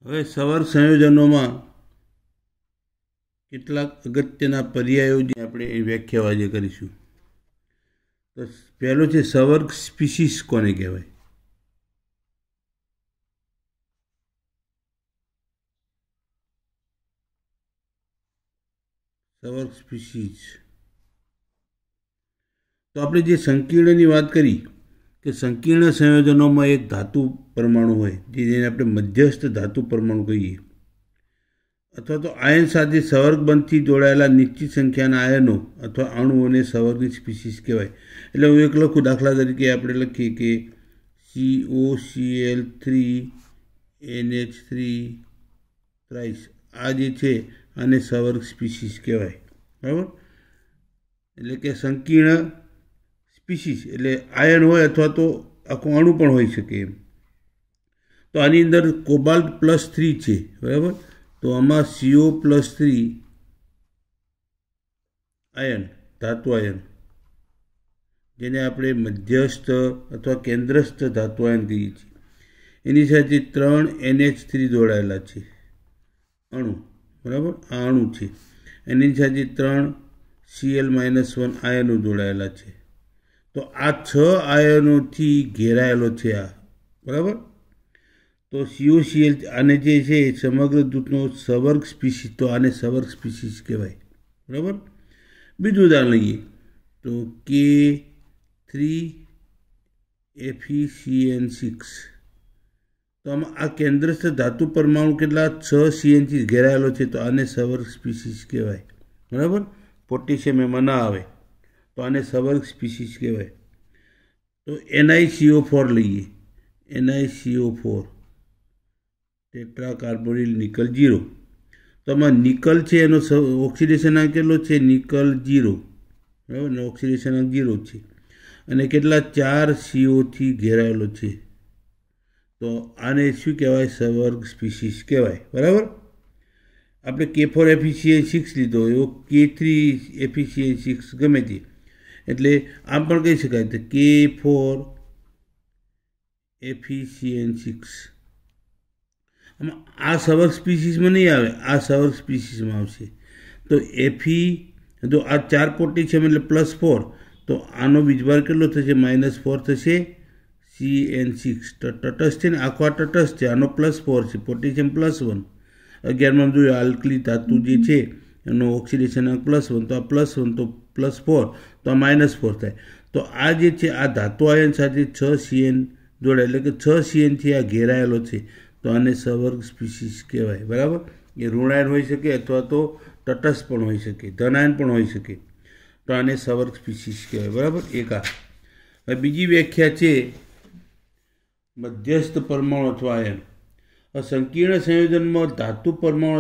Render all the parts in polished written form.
હવે સવર્ગ સંયોજનોમાં કેટલાક અગત્યના પર્યાયો જે આપણે એ વ્યાખ્યાઓ આજે કરીશું. તો પહેલો છે સવર્ગ સ્પીસીસ કોને કહેવાય? સવર્ગ સ્પીસીસ. તો આપણે જે સંકીર્ણની વાત કરી કે સંકીર્ણ સંયોજનોમાં એક ધાતુ પરમાણુ હોય જેને આપણે મધ્યસ્થ ધાતુ પરમાણુ કહીએ, અથવા તો આયન સાથે સવર્ગબંધથી જોડાયેલા નિશ્ચિત સંખ્યાના આયનો અથવા અણુઓને સવર્ગની સ્પીસીસ કહેવાય. એટલે હું એક લખું, દાખલા તરીકે આપણે લખીએ કે COCl3NH3 થ્રાઇસ, આ જે છે આને સવર્ગ સ્પીસીસ કહેવાય. બરાબર? એટલે કે સંકીર્ણ સ્પીસીસ એટલે આયન હોય અથવા તો આખું અણુ પણ હોઈ શકે એમ. તો આની અંદર કોબાલ્ટ +3 છે. બરાબર? તો આમાં CO+3 આયન, ધાતુ આયન, જેને આપણે મધ્યસ્થ અથવા કેન્દ્રસ્થ ધાતુ આયન કહીએ છીએ, એની સાથે 3 NH3 જોડાયેલા છે અણુ. બરાબર? આ અણુ છે. એની સાથે 3 Cl-1 આયનો જોડાયેલા છે. તો આ 6 આયનોથી ઘેરાયેલો છે આ. બરાબર? તો COCl આને જે છે સમગ્ર જૂથનો સવર્ગ સ્પીસીસ, તો આને સવર્ગ સ્પીસીસ કહેવાય. બરાબર? બીજું ઉદાહરણ લઈએ તો K3FeCN6. તો આમાં આ કેન્દ્રસ્થ ધાતુ પરમાણુ કેટલા 6 CN થી ઘેરાયેલો છે, તો આને સવર્ગ સ્પીસીસ કહેવાય. બરાબર? પોટેશિયમ એમાં ના આવે તો આને સવર્ગ સ્પીસીસ કહેવાય. તો NiCO4 લઈએ, NiCO4 ટેટ્રાકાર્બોનિલ નિકલ 0. તો આમાં નિકલ છે એનો ઓક્સિડેશન આંક કેટલો છે? નિકલ 0. બરાબર ને? ઓક્સિડેશન આંક 0 છે અને કેટલા 4 CO થી ઘેરાયેલો છે, તો આને શું કહેવાય? સવર્ગ સ્પીસીસ કહેવાય. બરાબર? આપણે K4FeCl6 લીધો, એવો K3FeCl6 ગમે તે, એટલે આમ પણ કહી શકાય તો K4FeCl6. આમાં આ સવર્ગ સ્પીસીસમાં નહીં આવે, આ સવર્ગ સ્પીસીસમાં આવશે. તો જો આ 4 પોટેશિયમ એટલે +4, તો આનો બીજભાર કેટલો થશે? -4 થશે. CN6 તટસ્થ છે ને, આખો આ તટસ્થ છે, આનો +4 છે, પોટેશિયમ +1. 11માં જોયું આલ્કલી ધાતુ જે છે એનો ઓક્સિડેશન આંક +1, તો આ +1 તો +4, તો આ -4 થાય. તો આ જે છે આ ધાતુ આયન સાથે 6 CN જોડાય, એટલે કે 6 CN થી આ ઘેરાયેલો છે, તો આને સવર્ગ સ્પીસીસ કહેવાય. બરાબર? એ ઋણાયન હોઈ શકે અથવા તો તટસ્થ પણ હોઈ શકે, ધનાયન પણ હોઈ શકે, તો આને સવર્ગ સ્પીસીસ કહેવાય. બરાબર? એક આ. હવે બીજી વ્યાખ્યા છે મધ્યસ્થ પરમાણુ અથવા આયન. સંકીર્ણ સંયોજનમાં ધાતુ પરમાણુ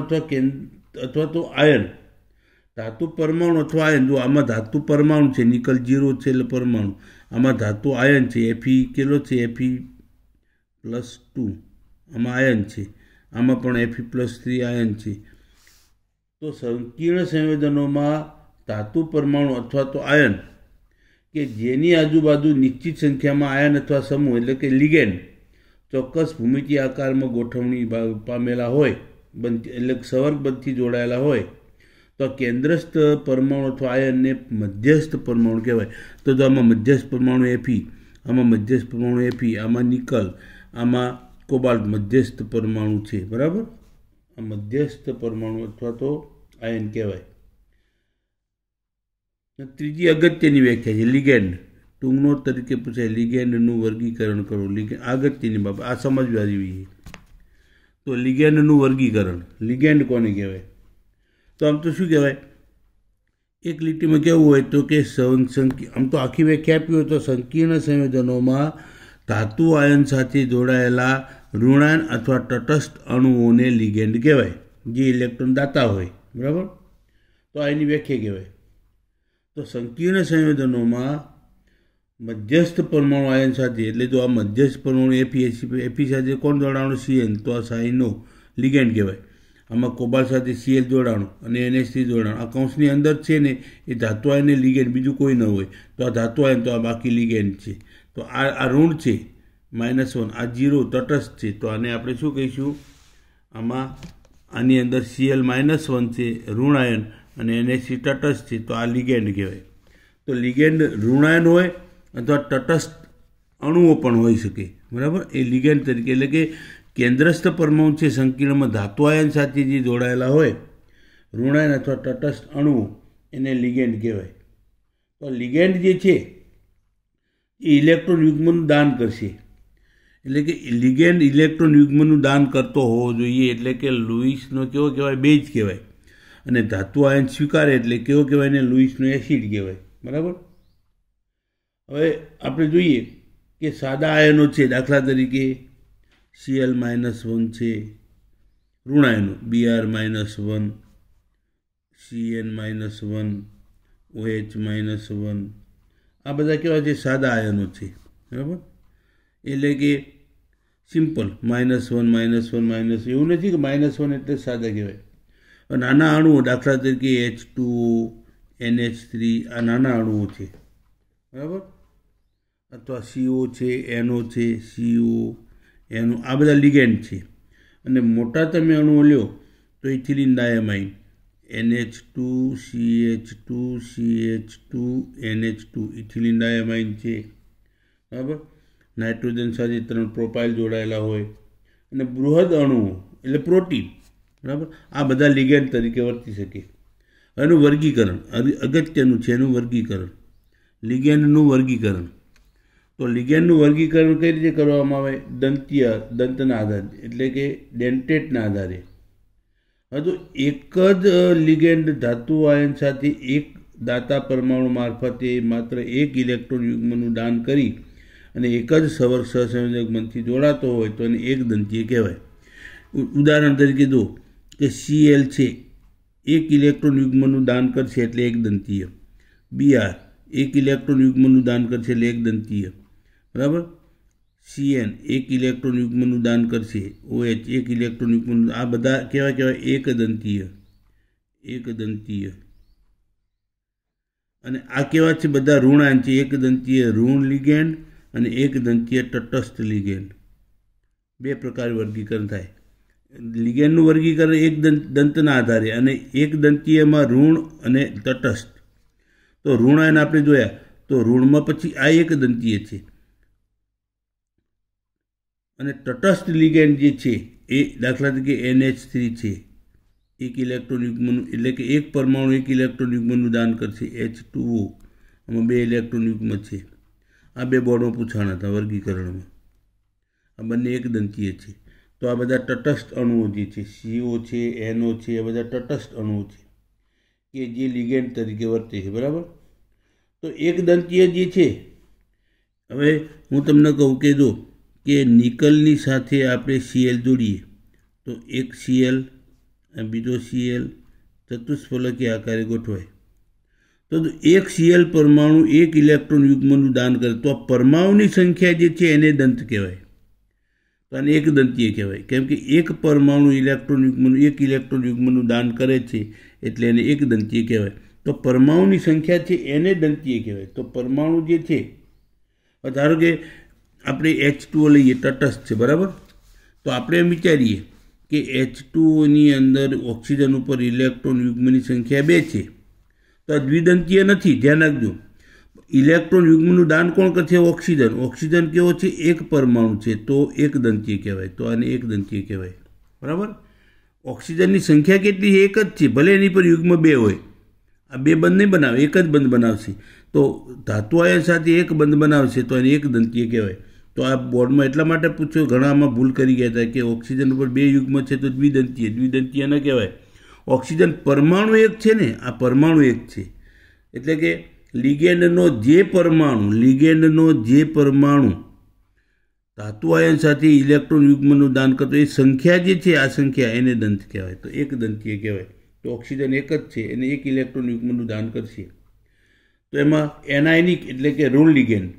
અથવા તો આયન, ધાતુ પરમાણુ અથવા આયન, જો આમાં ધાતુ પરમાણુ છે, નિકલ 0 છે એટલે પરમાણુ, આમાં ધાતુ આયન છે, Fe કેટલો છે? Fe+2 આમાં આયન છે, આમાં પણ Fe+3 આયન છે. તો સંકીર્ણ સંયોજનોમાં ધાતુ પરમાણુ અથવા તો આયન કે જેની આજુબાજુ નિશ્ચિત સંખ્યામાં આયન અથવા સમૂહ એટલે કે લિગેન્ડ ચોક્કસ ભૂમિતિ આકારમાં ગોઠવણી પામેલા હોય, એટલે સવર્ગબંધથી જોડાયેલા હોય, તો કેન્દ્રસ્થ પરમાણુ અથવા આયનને મધ્યસ્થ પરમાણુ કહેવાય. તો આમાં મધ્યસ્થ પરમાણુ Fe, આમાં મધ્યસ્થ પરમાણુ Fe, આમાં નિકલ, આમાં કોબાલ્ટ મધ્યસ્થ પરમાણુ છે. બરાબર? આ મધ્યસ્થ પરમાણુ અથવા તો આયન કહેવાય. ત્રીજી અગત્યની વ્યાખ્યા છે લિગેન્ડ. ટૂંકનો તરીકે પૂછાય, લિગેન્ડનું વર્ગીકરણ કરો. અગત્યની બાબત આ સમજવા જેવી. તો લિગેન્ડનું વર્ગીકરણ, લિગેન્ડ કોને કહેવાય? તો આમ તો શું કહેવાય? એક લીટીમાં કેવું હોય તો કે આમ તો આખી વ્યાખ્યા આપી હોય તો સંકીર્ણ સંયોજનોમાં ધાતુ આયન સાથે જોડાયેલા ઋણાયન અથવા તટસ્થ અણુઓને લિગેન્ડ કહેવાય, જે ઇલેક્ટ્રોન દાતા હોય. બરાબર? તો આ એની વ્યાખ્યા કહેવાય. તો સંકીર્ણ સંયોજનોમાં મધ્યસ્થ પરમાણુ આયન સાથે, એટલે જો આ મધ્યસ્થ પરમાણુ Fe સાથે કોણ જોડાણું? CN, તો આ સાઈનો લિગેન્ડ કહેવાય. આમાં કોબાલ્ટ સાથે Cl જોડાણું અને NH3 જોડાણું, આ કૌંસની અંદર છે ને એ ધાતુ આયન લિગેન્ડ, બીજું કોઈ ન હોય, તો આ ધાતુ આયન, તો આ બાકી લિગેન્ડ છે. તો આ ઋણ છે -1, આ 0 તટસ્થ છે, તો આને આપણે શું કહીશું? આમાં આની અંદર Cl-1 છે ઋણ આયન અને NH3 તટસ્થ છે, તો આ લિગેન્ડ કહેવાય. તો લિગેન્ડ ઋણ આયન હોય અથવા તટસ્થ અણુઓ પણ હોઈ શકે, બરાબર. એ લિગેન્ડ તરીકે, એટલે કે કેન્દ્રસ્થ પરમાણુ છે સંકીર્ણમાં ધાતુ આયન સાથે જે જોડાયેલા હોય ઋણ આયન અથવા તટસ્થ અણુઓ, એને લિગેન્ડ કહેવાય. તો લિગેન્ડ જે છે એ ઇલેક્ટ્રોન યુગ્મનું દાન કરશે, એટલે કે લિગેન્ડ ઇલેક્ટ્રોન યુગ્મનું દાન કરતો હોવો જોઈએ, એટલે કે લુઈસનો કેવો કહેવાય? બેઝ કહેવાય. અને ધાતુ આયન સ્વીકારે એટલે કેવો કહેવાય? ને લુઈસનો એસિડ કહેવાય, બરાબર. હવે આપણે જોઈએ કે સાદા આયનો છે, દાખલા તરીકે Cl-1 છે, ઋણ આયનો Br-1, Cn-1, OH-1, આ બધા કેવા છે? સાદા આયનો છે, બરાબર. એટલે કે સિમ્પલ -1 -1 એવું નથી કે -1 એટલે સાદા કહેવાય. નાના અણુઓ, દાખલા તરીકે H2O, NH3, આ નાના અણુઓ છે, બરાબર. અથવા CO છે, NO છે, CO, NO, આ બધા લિગેન્ડ છે. અને મોટા તમે અણુઓ લ્યો તો ethylene ડાયામાઇન NH2 CH2 CH2 NH2 ethylene ડાયામાઇન છે, બરાબર. નાઇટ્રોજન સાથે 3 પ્રોપાઇલ જોડાયેલા હોય. અને બૃહદ અણુઓ એટલે પ્રોટીન, બરાબર. આ બધા લિગેન્ડ તરીકે વર્તી શકે. એનું વર્ગીકરણ અગત્યનું છે, એનું વર્ગીકરણ, લિગેન્ડનું વર્ગીકરણ. તો લિગેન્ડનું વર્ગીકરણ કઈ રીતે કરવામાં આવે? દંતના આધારે, એટલે કે ડેન્ટેટના આધારે. હવે તો એક જ લિગેન્ડ ધાતુ આયન સાથે એક દાતા પરમાણુ મારફતે માત્ર એક ઇલેક્ટ્રોન યુગ્મનું દાન કરી અને એક જ સહસંયોજક બંધથી જોડાતો હોય તો એને એક દંતીય કહેવાય. ઉદાહરણ તરીકે દો કે Cl છે, એક ઇલેક્ટ્રોન યુગ્મનું દાન કરશે એટલે એક દંતીય. Br એક ઇલેક્ટ્રોન યુગ્મનું દાન કરશે એટલે એક દંતીય, બરાબર. Cn એક ઇલેક્ટ્રોન યુગ્મનું દાન કરશે, OH એક ઇલેક્ટ્રોન યુગ્મનું, આ બધા કેવા કહેવાય? એક દંતીય. અને આ કેવા છે? બધા ઋણ આયન છે. એક દંતીય ઋણ લિગેન્ડ અને એક દંતીય તટસ્થ લિગેન્ડ. બે પ્રકાર વર્ગીકરણ થાય. લિગેન્ડનું વર્ગીકરણ એક દંતના આધારે અને એક દંતીયમાં ઋણ અને તટસ્થ. તો ઋણ આયન આપણે જોયા, તો ઋણમાં પછી આ એક દંતીય છે. અને તટસ્થ લિગેન્ડ જે છે એ દાખલા તરીકે NH3 છે, એક ઇલેક્ટ્રોન યુગ્મનું, એટલે કે એક પરમાણુ એક ઇલેક્ટ્રોન યુગ્મનું દાન કરશે. H2O, આમાં 2 ઇલેક્ટ્રોન યુગ્મ છે. આ 2 બોર્ડમાં પૂછાણા હતા વર્ગીકરણમાં. આ બંને એક દંતીય છે. તો આ બધા તટસ્થ અણુઓ જે છે, CO છે, NO છે, આ બધા તટસ્થ અણુઓ છે કે જે લિગેન્ડ તરીકે વર્તે છે, બરાબર. તો એક દંતીય જે છે, હવે હું તમને કહું કે જો કે નિકલની સાથે આપણે Cl જોડીએ તો એક Cl, બીજો Cl ચતુષ્ફલકીય આકારે ગોઠવાય. તો એક Cl પરમાણુ એક ઇલેક્ટ્રોન યુગ્મનું દાન કરે તો આ પરમાણુની સંખ્યા જે છે એને દંત કહેવાય. તો આને એક દંતીય કહેવાય, કેમ કે એક પરમાણુ ઇલેક્ટ્રોન યુગ્મનું એક ઇલેક્ટ્રોન યુગ્મનું દાન કરે છે એટલે એને એક દંતીય કહેવાય. તો પરમાણુની સંખ્યા છે એને દંતીય કહેવાય. તો પરમાણુ જે છે, ધારો કે આપણે H2O લઈએ, તટસ્થ છે, બરાબર. તો આપણે એમ વિચારીએ કે H2Oની અંદર ઓક્સિજન ઉપર ઇલેક્ટ્રોન યુગ્મની સંખ્યા 2 છે, તો આ દ્વિદંતીય નથી, ધ્યાન રાખજો. ઇલેક્ટ્રોન યુગ્મનું દાન કોણ કરશે? ઓક્સિજન. ઓક્સિજન કેવો છે? એક પરમાણુ છે, તો એક દંતીય કહેવાય. તો આને એક દંતીય કહેવાય, બરાબર. ઓક્સિજનની સંખ્યા કેટલી છે? એક જ છે, ભલે એની પર યુગ્મ 2 હોય. આ 2 બંધ નહીં બનાવે, એક જ બંધ બનાવશે. તો ધાતુ આયન સાથે એક બંધ બનાવશે તો એને એક દંતીય કહેવાય. તો આ બોર્ડમાં એટલા માટે પૂછ્યો, ઘણામાં ભૂલ કરી ગયા હતા કે ઓક્સિજન ઉપર 2 યુગ્મ છે તો દ્વિદંતીય ન કહેવાય. ઓક્સિજન પરમાણુ એક છે ને, આ પરમાણુ એક છે. એટલે કે લિગેન્ડનો જે પરમાણુ ધાતુ આયન સાથે ઇલેક્ટ્રોન યુગ્મનું દાન કરતો એ સંખ્યા જે છે, આ સંખ્યા એને દંત કહેવાય. તો એક દંતીય કહેવાય. તો ઓક્સિજન એક જ છે, એને એક ઇલેક્ટ્રોન યુગ્મનું દાન કરશે. તો એમાં એનાયનિક એટલે કે ઋણ લિગેન્ડ,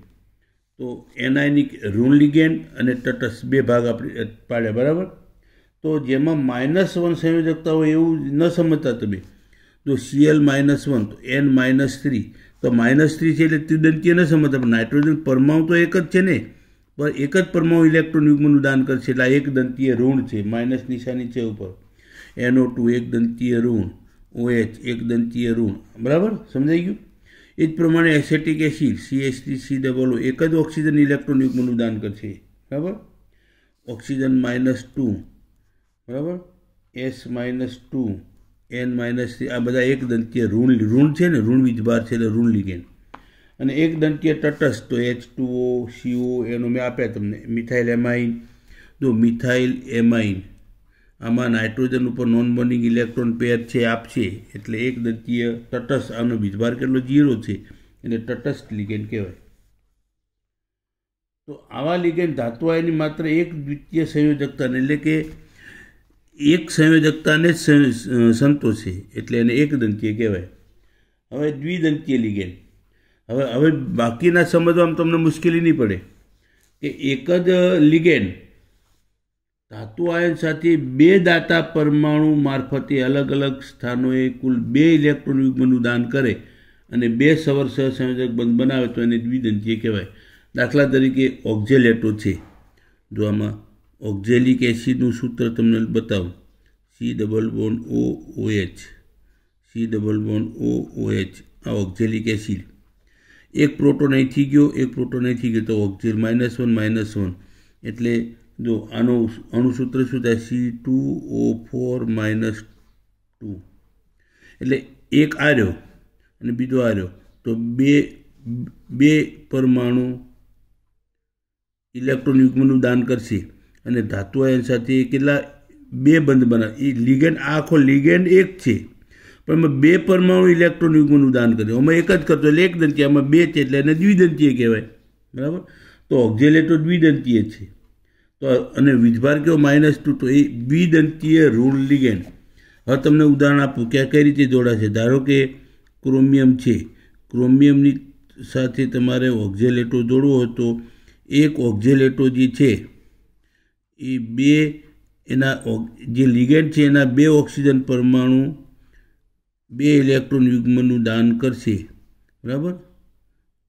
તો એનાયનિક ઋણ લિગેન્ડ અને તટસ્થ 2 ભાગ આપણે પાડ્યા, બરાબર. તો જેમાં -1 સંયોજકતા હોય એવું ન સમજતા તમે. જો Cl-1 તો N-3, તો -3 છે એટલે ત્રિદંતીય ન સમજતા, પણ નાઇટ્રોજન પરમાણુ તો એક જ છે ને, पर एक ज परमाणु इलेक्ट्रॉन युग्मનું દાન કરશે એટલે એક દંતીય ઋણ છે, માઇનસ નિશાની છે ઉપર, NO2 એક દંતીય ઋણ, OH એક દંતીય ઋણ, બરાબર સમજાઈ ગયું. એ જ પ્રમાણે એસેટિક એસિડ CH3COO એક જ ઓક્સિજન ઇલેક્ટ્રોન યુગ્મનું દાન કરશે, બરાબર. ઓક્સિજન -2, બરાબર, S-2, N-3 આ બધા એક દંતીય ઋણ છે ને, ઋણ વીજભાર છે એટલે ઋણ લિગેન્ડ. અને એક દંતીય તટસ્થ તો H2O, CO એનો મેં આપ્યા તમને. મિથાઇલ એમાઇન, જો મિથાઇલ એમાઇન આમાં નાઇટ્રોજન ઉપર નોન બોન્ડિંગ ઇલેક્ટ્રોન પેર છે આપશે એટલે એક દંતીય તટસ્થ. આનો વીજભાર કેટલો 0 છે એટલે તટસ્થ લિગેન્ડ કહેવાય. તો આવા લિગેન્ડ ધાતુ આયનની માત્ર એક દ્વિતીય સંયોજકતાને એટલે કે એક સંયોજકતાને જ સંતોષે એટલે એને એક દંતીય કહેવાય. હવે દ્વિદંતીય લિગેન્ડ, હવે બાકીના સમજવામાં તમને મુશ્કેલી નહીં પડે કે એક જ લિગેન્ડ ધાતુ આયન સાથે બે દાતા પરમાણુ મારફતે અલગ અલગ સ્થાનોએ કુલ 2 ઇલેક્ટ્રોન યુગ્મનું દાન કરે અને 2 સવર સહસંયોજક બંધ બનાવે તો એને દ્વિદંતીય કહેવાય. દાખલા તરીકે ઓક્ઝેલેટો છે. જો આમાં ઓક્ઝેલિક એસિડનું સૂત્ર તમને બતાવું, C=OH, આ ઓક્ઝેલિક એસિડ. એક પ્રોટોન અહીંથી ગયો, એક પ્રોટોન અહીંથી ગયો તો ઓક્ઝેલ -1 એટલે જો આનો અણુસૂત્ર શું થાય, C2O4 -2 એટલે એક આ રહ્યો અને બીજો આ રહ્યો તો બે પરમાણુ ઇલેક્ટ્રોન યુગ્મનું દાન કરશે અને ધાતુ આયન સાથે કેટલા 2 બંધ બનાવે. એ લિગેન્ડ આખો લિગેન્ડ એક છે પણ એમાં 2 પરમાણુ ઇલેક્ટ્રોન યુગ્મનું દાન કરે. આમાં એક જ કરતો એટલે એક દંતીય, આમાં 2 છે એટલે એને દ્વિદંતીય કહેવાય, બરાબર. તો ઓક્ઝેલેટો દ્વિદંતીય છે. તો અને વીજભાર કેવો -2 તો એ દ્વિદંતીય ઋણ લિગેન્ડ. હવે તમને ઉદાહરણ આપું કે આ કઈ રીતે જોડાશે. ધારો કે ક્રોમિયમ છે, ક્રોમિયમની સાથે તમારે ઓક્ઝેલેટો જોડવો હોય તો એક ઓક્ઝેલેટો જે છે એ 2 એના જે લિગેન્ડ છે એના 2 ઓક્સિજન પરમાણુ 2 ઇલેક્ટ્રોન યુગ્મનું દાન કરશે, બરાબર.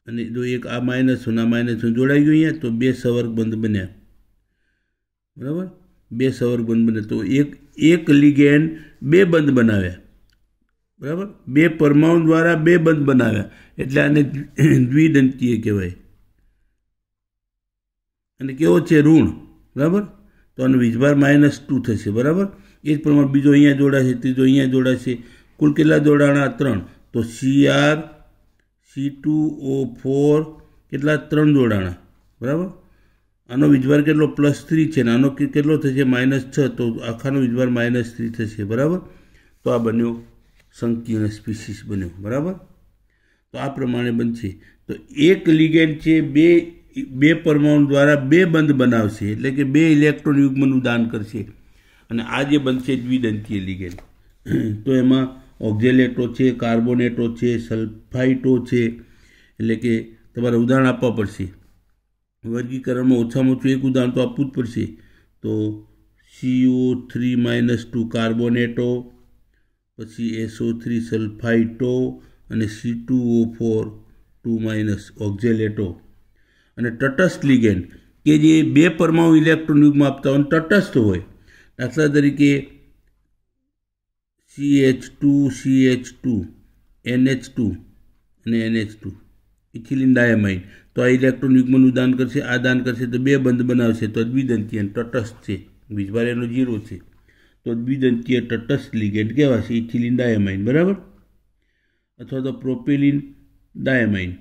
અને જો એક આ -1 જોડાઈ ગયું અહીંયા તો 2 સવર્ગ બંધ બન્યા, બરાબર. 2 સવર્ગ બંધ બને તો એક લિગેન્ડ 2 બંધ બનાવ્યા, બરાબર. 2 પરમાણુ દ્વારા 2 બંધ બનાવ્યા એટલે આને દ્વિદંતીય કહેવાય. અને કેવો છે ઋણ, બરાબર. તો આનો વીજભાર -2 થશે, બરાબર. એ જ પ્રમાણે બીજો અહીંયા જોડાશે, ત્રીજો અહીંયા જોડાશે. કુલ કેટલા જોડાણા? 3. તો Cr C2O4 કેટલા? 3 જોડાણા, બરાબર. આનો વીજભાર કેટલો? +3 છે ને આનો કેટલો થશે? -6. તો આખાનો વીજભાર -3 થશે, બરાબર. તો આ બન્યો સંકીર્ણ સ્પીસીસ બન્યો, બરાબર. તો આ પ્રમાણે બનશે. તો એક લિગેન્ડ છે 2 પરમાણુ દ્વારા 2 બંધ બનાવશે એટલે કે 2 ઇલેક્ટ્રોન યુગ્મનું દાન કરશે અને આ જે બનશે દ્વિદંતીય લિગેન્ડ. તો એમાં ઓક્ઝેલેટો છે, કાર્બોનેટો છે, સલ્ફાઇટો છે, એટલે કે તમારે ઉદાહરણ આપવા પડશે. વર્ગીકરણમાં ઓછામાં ઓછું એક ઉદાહરણ તો આપવું જ પડશે. તો CO3 - 2 કાર્બોનેટો, પછી SO3 સલ્ફાઇટો અને C2O4 2 ઓક્ઝેલેટો. અને તટસ્થ લિગેન્ડ કે જે 2 પરમાણુ ઇલેક્ટ્રોન યુગ્મ આપતા હોય તટસ્થ હોય, દાખલા તરીકે CH2 NH2 અને NH2 ઇથિલિન ડાયમાઇન. તો આ ઇલેક્ટ્રોન યુગ્મનું દાન કરશે, આ દાન કરશે તો 2 બંધ બનાવશે તો દ્વિદંતીય તટસ્થ છે, વીજભાર એનો 0 છે તો દ્વિદંતીય તટસ્થ લિગેન્ડ કહેવાશે ઇથિલિન ડાયમાઇન, બરાબર. અથવા તો પ્રોપિલિન ડાયમાઇન.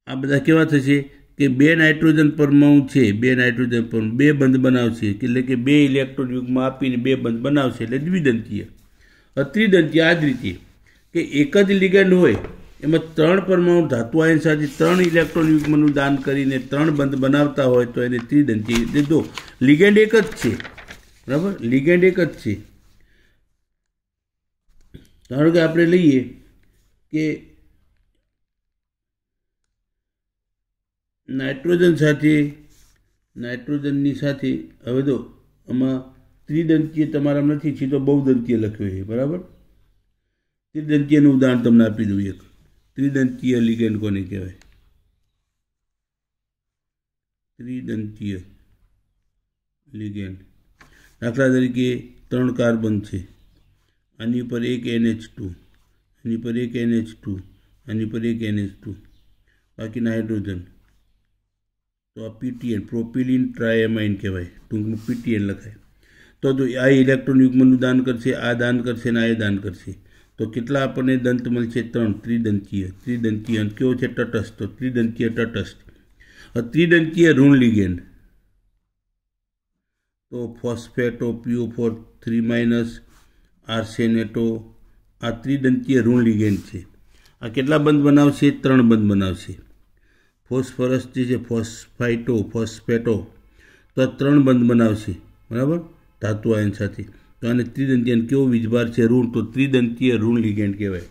આ બધા કેવા થશે કે 2 નાઇટ્રોજન પરમાણુ છે, 2 નાઇટ્રોજન પરમાણુ 2 બંધ બનાવશે એટલે કે 2 ઇલેક્ટ્રોન યુગ્મ આપીને 2 બંધ બનાવશે એટલે દ્વિદંતીય. ત્રિદંતીય આ જ રીતે કે એક જ લિગેન્ડ હોય એમાં 3 પરમાણુ ધાતુ આયન સાથે 3 ઇલેક્ટ્રોન યુગ્મનું દાન કરીને 3 બંધ બનાવતા હોય તો એને ત્રિદંતીય. જો લિગેન્ડ એક જ છે, બરાબર, લિગેન્ડ એક જ છે. ધારો કે આપણે લઈએ કે નાઇટ્રોજનની સાથે હવે તો આમાં ત્રિદંતીય તમારા નથી, સીધો બહુદંતીય લખ્યો છે, બરાબર. ત્રિદંતીયનું ઉદાહરણ તમને આપી દઉં. એક ત્રિદંતીય લિગેન્ડ કોને કહેવાય? ત્રિદંતીય લિગેન્ડ. દાખલા તરીકે 3 કાર્બન છે, આની પર એક NH2, આની પર એક NH2, આની પર એક NH2, બાકીના હાઇડ્રોજન. તો આ PTN પ્રોપિલિન ટ્રાયમાઇન કહેવાય, ટૂંકમાં PTN લખાય. તો આ ઇલેક્ટ્રોન યુગ્મનું દાન કરશે, આ દાન કરશે અને આ દાન કરશે. તો કેટલા આપણને દંત મળશે? 3. ત્રિદંતીય. ત્રિદંતીય કેવો છે? તટસ્થ. તો ત્રિદંતીય તટસ્થ. ત્રિદંતીય ઋણ લિગેન્ડ તો ફોસ્ફેટો, PO4 3- આર્સેનેટો, આ ત્રિદંતીય ઋણ લિગેન્ડ છે. આ કેટલા બંધ બનાવશે? 3 બંધ બનાવશે. ફોસ્ફરસ જે છે ફોસ્ફેટો તો 3 બંધ બનાવશે, બરાબર, ધાતુ આયન સાથે. તો આને ત્રિદંતીય કેવો વીજભાર છે? ઋણ. તો ત્રિદંતીય ઋણ લિગેન્ડ કહેવાય.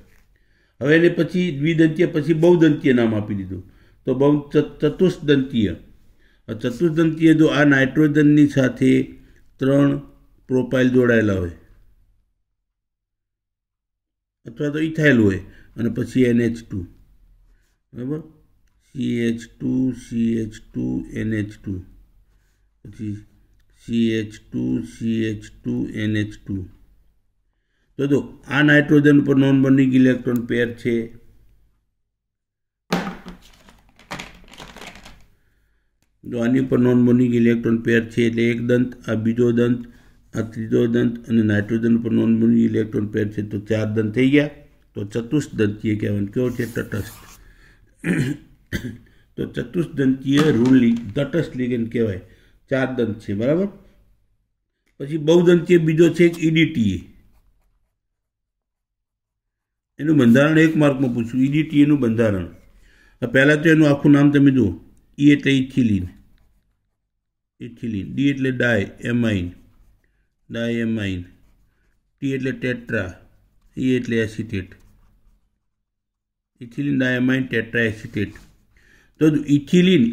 હવે એને પછી દ્વિદંતીય પછી બહુદંતીય નામ આપી દીધું. તો ચતુષ્દંતીય. ચતુષ્દંતીય જો આ નાઇટ્રોજનની સાથે 3 પ્રોપાઇલ જોડાયેલા હોય અથવા તો ઇથાઇલ હોય અને પછી NH2, બરાબર, CH2 CH2 NH2, પછી CH2 CH2 NH2. તો જો આ નાઇટ્રોજન ઉપર નોન બર્નિંગ ઇલેક્ટ્રોન પેર છે. જો આની ઉપર નોન બર્નિંગ ઇલેક્ટ્રોન પેર છે એટલે એક દંત, આ બીજો દંત, આ ત્રીજો દંત અને નાઇટ્રોજન ઉપર નોન બર્નિંગ ઇલેક્ટ્રોન પેર છે. તો 4 દંત થઈ ગયા. તો ચતુષ્દંતીય કહેવાય. કેવો છે? તટસ્થ. તો ચતુષ્દંતીય તટસ્થ લિગેન્ડ કહેવાય. 4 દંત છે, બરાબર. પછી બહુદંતીય બીજો છે EDTA. એનું બંધારણ 1 માર્કમાં પૂછ્યું. EDTA નું બંધારણ. પહેલાં તો એનું આખું નામ તમે જુઓ. E એટલે ઇથિલિન, D એટલે ડાયએમાઇન, T એટલે ટેટ્રા, E એટલે acetate. Ethylene diamine tetra acetate. તો ઇથિલિન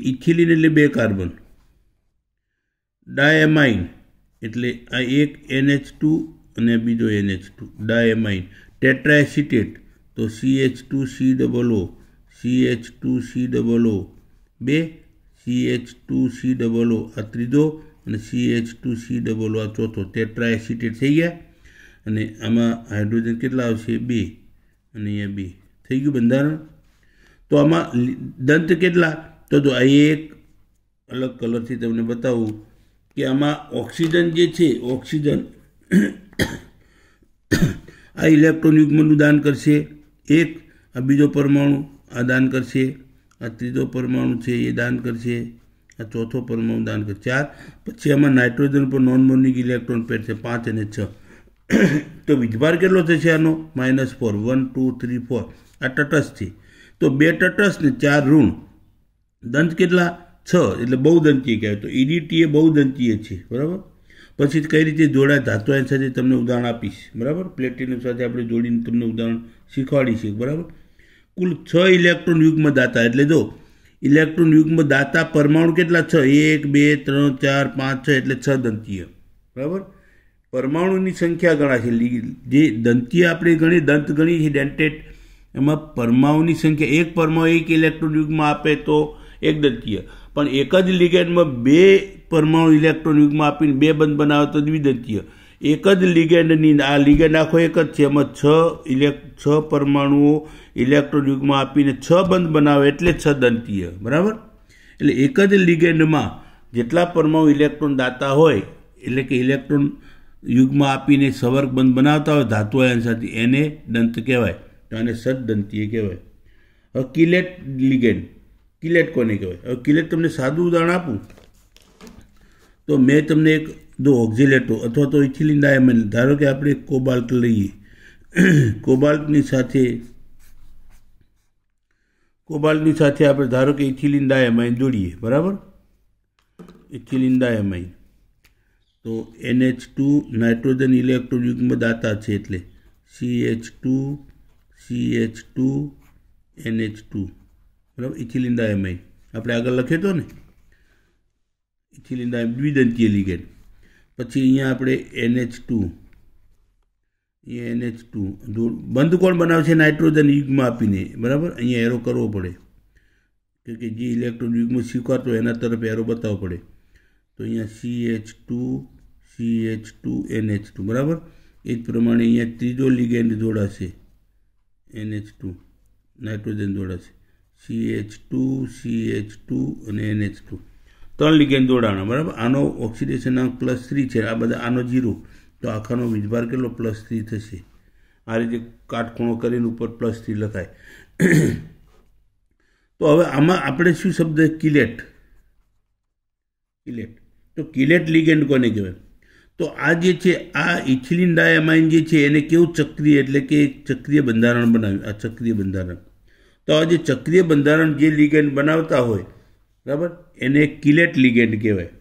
એટલે 2 કાર્બન, ડાયમાઇન એટલે આ એક NH2 અને બીજો NH2, ડાયમાઇન. ટેટ્રા એસિટેટ તો CH2COO, CH2COO 2, CH2COO આ ત્રીજો અને CH2COO આ ચોથો. ટેટ્રા એસિટેટ થઈ ગયા. અને આમાં હાઇડ્રોજન કેટલા આવશે? 2 અને અહીંયા 2. થઈ ગયું બંધારણ. તો આમાં દંત કેટલા? તો જો આ એક અલગ કલરથી તમને બતાવું કે આમાં ઓક્સિજન જે છે, ઓક્સિજન આ ઇલેક્ટ્રોન યુગ્મનું દાન કરશે 1, આ બીજો પરમાણુ આ દાન કરશે, આ ત્રીજો પરમાણુ છે એ દાન કરશે, આ ચોથો પરમાણુ દાન કરશે 4. પછી આમાં નાઇટ્રોજન પર નોન બર્નિંગ ઇલેક્ટ્રોન પેર છે 5 અને 6. તો વીજભાર કેટલો થશે આનો? -4. 1 2 3 4. આ તટસ્થ છે. તો 2 તટસ્થ ને 4 ઋણ. દંત કેટલા? 6. એટલે બહુદંતીય કહેવાય. તો EDTA બહુદંતીય છે, બરાબર. પછી કઈ રીતે જોડાય ધાતુ આયન સાથે તમને ઉદાહરણ આપીશ, બરાબર. પ્લેટિનમ સાથે આપણે જોડીને તમને ઉદાહરણ શીખવાડીશું, બરાબર. કુલ 6 ઇલેક્ટ્રોન યુગ્મ દાતા. એટલે જો ઇલેક્ટ્રોન યુગ્મ દાતા પરમાણુ કેટલા? 6. 1 2 3 4 5 6 એટલે 6 દંતીય, બરાબર. પરમાણુની સંખ્યા ગણાશે. જે દંતીય આપણે ગણી, દંત ગણી છે ડેન્ટેટ, એમાં પરમાણુની સંખ્યા, એક પરમાણુ એક ઇલેક્ટ્રોન યુગ્મ આપે તો એક દંતીય, પણ એક જ લિગેન્ડમાં 2 પરમાણુ ઇલેક્ટ્રોન યુગ્મ આપીને 2 બંધ બનાવે તો દ્વિદંતીય. એક જ લિગેન્ડની, આ લિગેન્ડ આખો એક જ છે, એમાં 6 પરમાણુઓ ઇલેક્ટ્રોન યુગ્મ આપીને 6 બંધ બનાવે એટલે 6 દંતીય, બરાબર. એટલે એક જ લિગેન્ડમાં જેટલા પરમાણુ ઇલેક્ટ્રોન દાતા હોય, એટલે કે ઇલેક્ટ્રોન યુગ્મ આપીને સવર્ગ બંધ બનાવતા હોય ધાતુ આયન સાથે, એને દંત કહેવાય. તો આને સદદંતીય કહેવાય. હવે કિલેટ લિગેન્ડ. કિલેટ કોને કહેવાય? હવે કિલેટ તમને સાદું ઉદાહરણ આપું તો મેં તમને એક ઓક્ઝિલેટો અથવા તો ઇથિલિન ડાયમાઇન, ધારો કે આપણે કોબાલ્ટ લઈએ, કોબાલ્ટની સાથે આપણે ધારો કે ઇથિલિન ડાયમાઇન જોડીએ, બરાબર. ઇથિલિન ડાયમાઇન તો NH2 નાઇટ્રોજન ઇલેક્ટ્રોન યુગ્મ દાતા છે એટલે CH2 NH2, બરાબર. ઇથિલિન ડાયમાઇન આપણે આગળ લખ્યો હતો ને, ઇથિલિન ડાયમાઇન દ્વિદંતીય લિગેન્ડ. પછી અહીંયા આપણે NH2 બંધ કોણ બનાવશે? નાઇટ્રોજન યુગ્મ આપીને, બરાબર. અહીંયા એરો કરવો પડે. કે જે ઇલેક્ટ્રોન યુગ્મ સ્વીકારતો હોય એના તરફ એરો બતાવવો પડે. તો અહીંયા CH2 બરાબર. એ જ પ્રમાણે અહીંયા ત્રીજો લિગેન્ડ જોડાશે, NH2 નાઇટ્રોજન જોડાશે, CH2 અને NH2 ત્રણ લિગેન્ડ જોડાણા બરાબર. આનો ઓક્સિડેશન અંક +3 છે, આ બધા આનો 0, તો આખાનો વીજભાર કેટલો +3 થશે. આ રીતે કાટખૂણો કરીને ઉપર +3 લખાય. તો હવે આમાં આપણે શું શબ્દ કિલેટ. તો કિલેટ લિગેન્ડ કોને કહેવાય? તો આ જે છે આ ઇથિલિન ડાયામાઇન જે છે એને કેવું ચક્રીય એટલે કે ચક્રીય બંધારણ બનાવ્યું. આ ચક્રીય બંધારણ. તો આ જે ચક્રીય બંધારણ જે લિગેન્ડ બનાવતા હોય બરાબર એને કિલેટ લિગેન્ડ કહેવાય.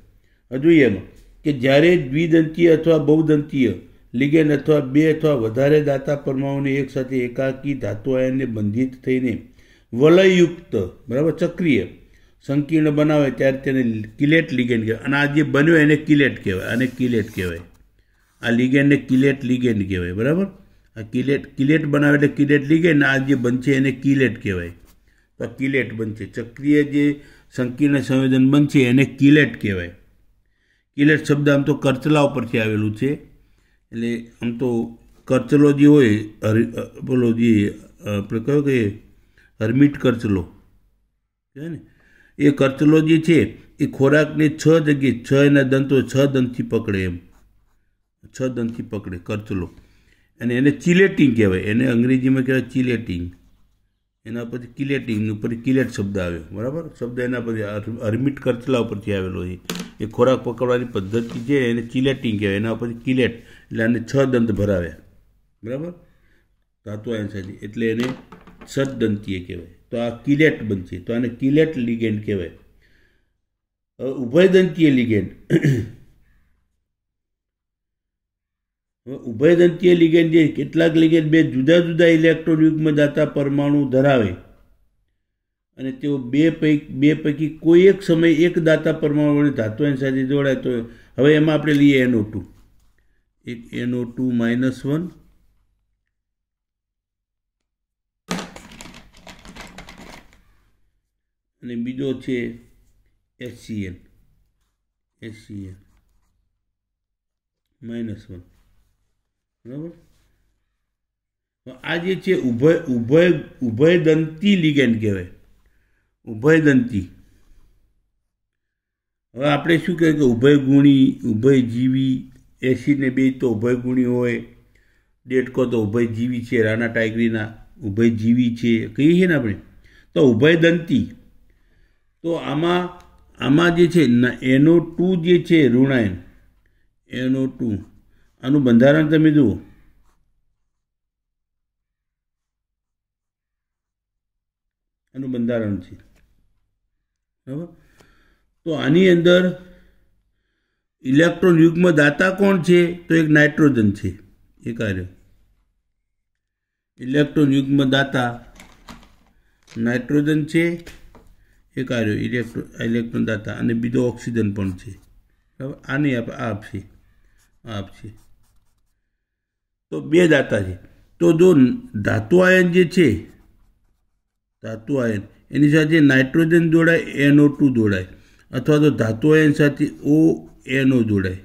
હજુ એમાં કે જ્યારે દ્વિદંતીય અથવા બહુદંતીય લિગેન્ડ અથવા બે અથવા વધારે દાતા પરમાણુને એકસાથે એકાકી ધાતુ આયનને બંધિત થઈને વલયયુક્ત બરાબર ચક્રીય સંકીર્ણ બનાવે ત્યારે તેને કિલેટ લિગેન્ડ કહેવાય. અને આ જે બન્યો એને કિલેટ કહેવાય. આને કિલેટ કહેવાય. આ લિગેન્ડને કિલેટ લિગેન્ડ કહેવાય બરાબર. આ કિલેટ બનાવે એટલે કિલેટ લિગેન્ડ. આ જે બનશે એને કિલેટ કહેવાય. તો આ કિલેટ બનશે. ચક્રીય જે સંકીર્ણ સંયોજન બનશે એને કિલેટ કહેવાય. કિલેટ શબ્દ આમ તો કરચલા ઉપરથી આવેલું છે. એટલે આમ તો કરચલો જે હોય બોલો જે આપણે કહ્યું કે હર્મિટ કરચલો છે ને, એ કરચલો જે છે એ ખોરાકને 6 જગ્યાએ 6 એના દંતો 6 દંતથી પકડે, એમ 6 દંતથી પકડે કરચલો. અને એને ચિલેટિંગ કહેવાય. એને અંગ્રેજીમાં કહેવાય ચિલેટિંગ. એના પછી કિલેટિંગ ઉપર કિલેટ શબ્દ આવ્યો બરાબર. શબ્દ એના પછી હર્મિટ કરચલા ઉપરથી આવેલો છે. એ ખોરાક પકડવાની પદ્ધતિ છે એને ચિલેટિંગ કહેવાય. એના પછી કિલેટ એટલે આને 6 દંત ભરાવ્યા બરાબર ધાતુ આયન સાથે, એટલે એને સદદંતીય કહેવાય. તો આ કિલેટ બનશે. તો આને કિલેટ લિગેન્ડ કહેવાય. ઉભયદંતીય લિગેન્ડ. ઉભયદંતીય લિગેન્ડ જે કેટલાક લિગેન્ડ બે જુદા જુદા ઇલેક્ટ્રોન યુગ્મ દાતા પરમાણુ ધરાવે અને તેઓ બે પૈકી કોઈ એક સમયે એક દાતા પરમાણુ વડે ધાતુ આયન સાથે જોડાય. તો હવે એમાં આપણે લઈએ NO2, એક NO2 -1 અને બીજો છે HCN -1 બરાબર. આ જે છે ઉભયદંતી લિગેન્ડ કહેવાય. ઉભયદંતી. હવે આપણે શું કહેવાય કે ઉભયગુણી, ઉભયજીવી. એસિડને બે તો ઉભયગુણી હોય, ડેટકો તો ઉભયજીવી છે, રાણા ટાઈગરીના ઉભયજીવી છે કહીએ છીએ ને આપણે. તો ઉભયદંતી. તો આમાં જે છે NO2 જે છે ઋણાયન NO2 આનું બંધારણ તમે જુઓ. આનું બંધારણ છે બરાબર. તો આની અંદર ઇલેક્ટ્રોન યુગ્મ દાતા કોણ છે? તો એક નાઇટ્રોજન છે. એ કાર્ય ઇલેક્ટ્રોન યુગ્મ દાતા નાઇટ્રોજન છે. એ કાર્ય ઇલેક્ટ્રોન દાતા અને બીજો ઓક્સિજન પણ છે બરાબર. આની આપશે. તો બે દાતા છે. તો જો ધાતુ આયન જે છે ધાતુ આયન એની સાથે નાઇટ્રોજન જોડાય NO2 જોડાય, અથવા તો ધાતુ આયન સાથે ONO જોડાય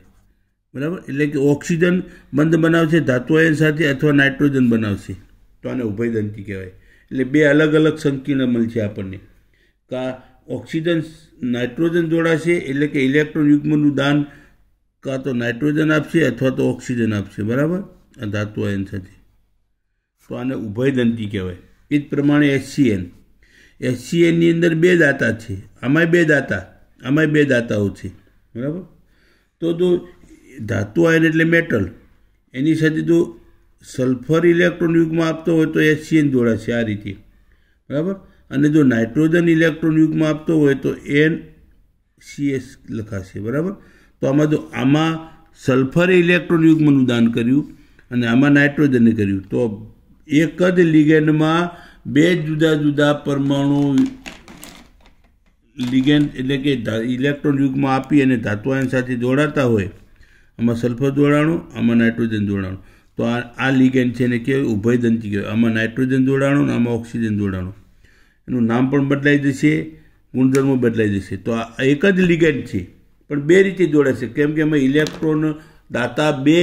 બરાબર. એટલે કે ઓક્સિજન બંધ બનાવશે ધાતુ આયન સાથે અથવા નાઇટ્રોજન બનાવશે. તો આને ઉભયદંતી કહેવાય. એટલે બે અલગ અલગ સંકીર્ણ મળશે આપણને. કા ઓક્સિજન નાઇટ્રોજન જોડાશે એટલે કે ઇલેક્ટ્રોન યુગ્મનું દાન કાં તો નાઇટ્રોજન આપશે અથવા તો ઓક્સિજન આપશે બરાબર આ ધાતુ આયન સાથે. તો આને ઉભયદંતી કહેવાય. એ જ પ્રમાણે HCNની અંદર બે દાતા છે. આમાંય બે દાતાઓ છે બરાબર. તો ધાતુ આયન એટલે મેટલ, એની સાથે જો સલ્ફર ઇલેક્ટ્રોન યુગ્મ આપતો હોય તો HCN જોડાશે આ રીતે બરાબર. અને જો નાઇટ્રોજન ઇલેક્ટ્રોન યુગ્મ આપતો હોય તો NCS લખાશે બરાબર. તો આમાં સલ્ફરે ઇલેક્ટ્રોન યુગ્મનું દાન કર્યું અને આમાં નાઇટ્રોજને કર્યું. તો એક જ લિગેન્ડમાં બે જુદા જુદા પરમાણુ લિગેન્ડ એટલે કે ઇલેક્ટ્રોન યુગ્મ આપી અને ધાતુ આયન સાથે જોડાતા હોય. આમાં સલ્ફર જોડાણું, આમાં નાઇટ્રોજન જોડાણું. તો આ લિગેન્ડ છે ને કહેવાય ઉભયદંતી કહેવાય. આમાં નાઇટ્રોજન જોડાણું અને આમાં ઓક્સિજન જોડાણું. એનું નામ પણ બદલાઈ જશે ગુણધર્મો બદલાઈ જશે. તો આ એક જ લિગેન્ડ છે પણ બે રીતે જોડાશે, કેમ કે એમાં ઇલેક્ટ્રોન દાતા બે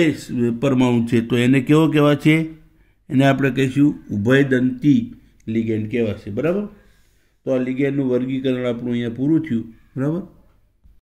પરમાણુ છે. તો એને કેવો કહેવાશે? એને આપણે કહીશું ઉભયદંતી લિગેન્ડ કહેવાશે. બરાબર. તો આ લિગેન્ડનું વર્ગીકરણ આપણું અહીંયા પૂરું થયું. બરાબર.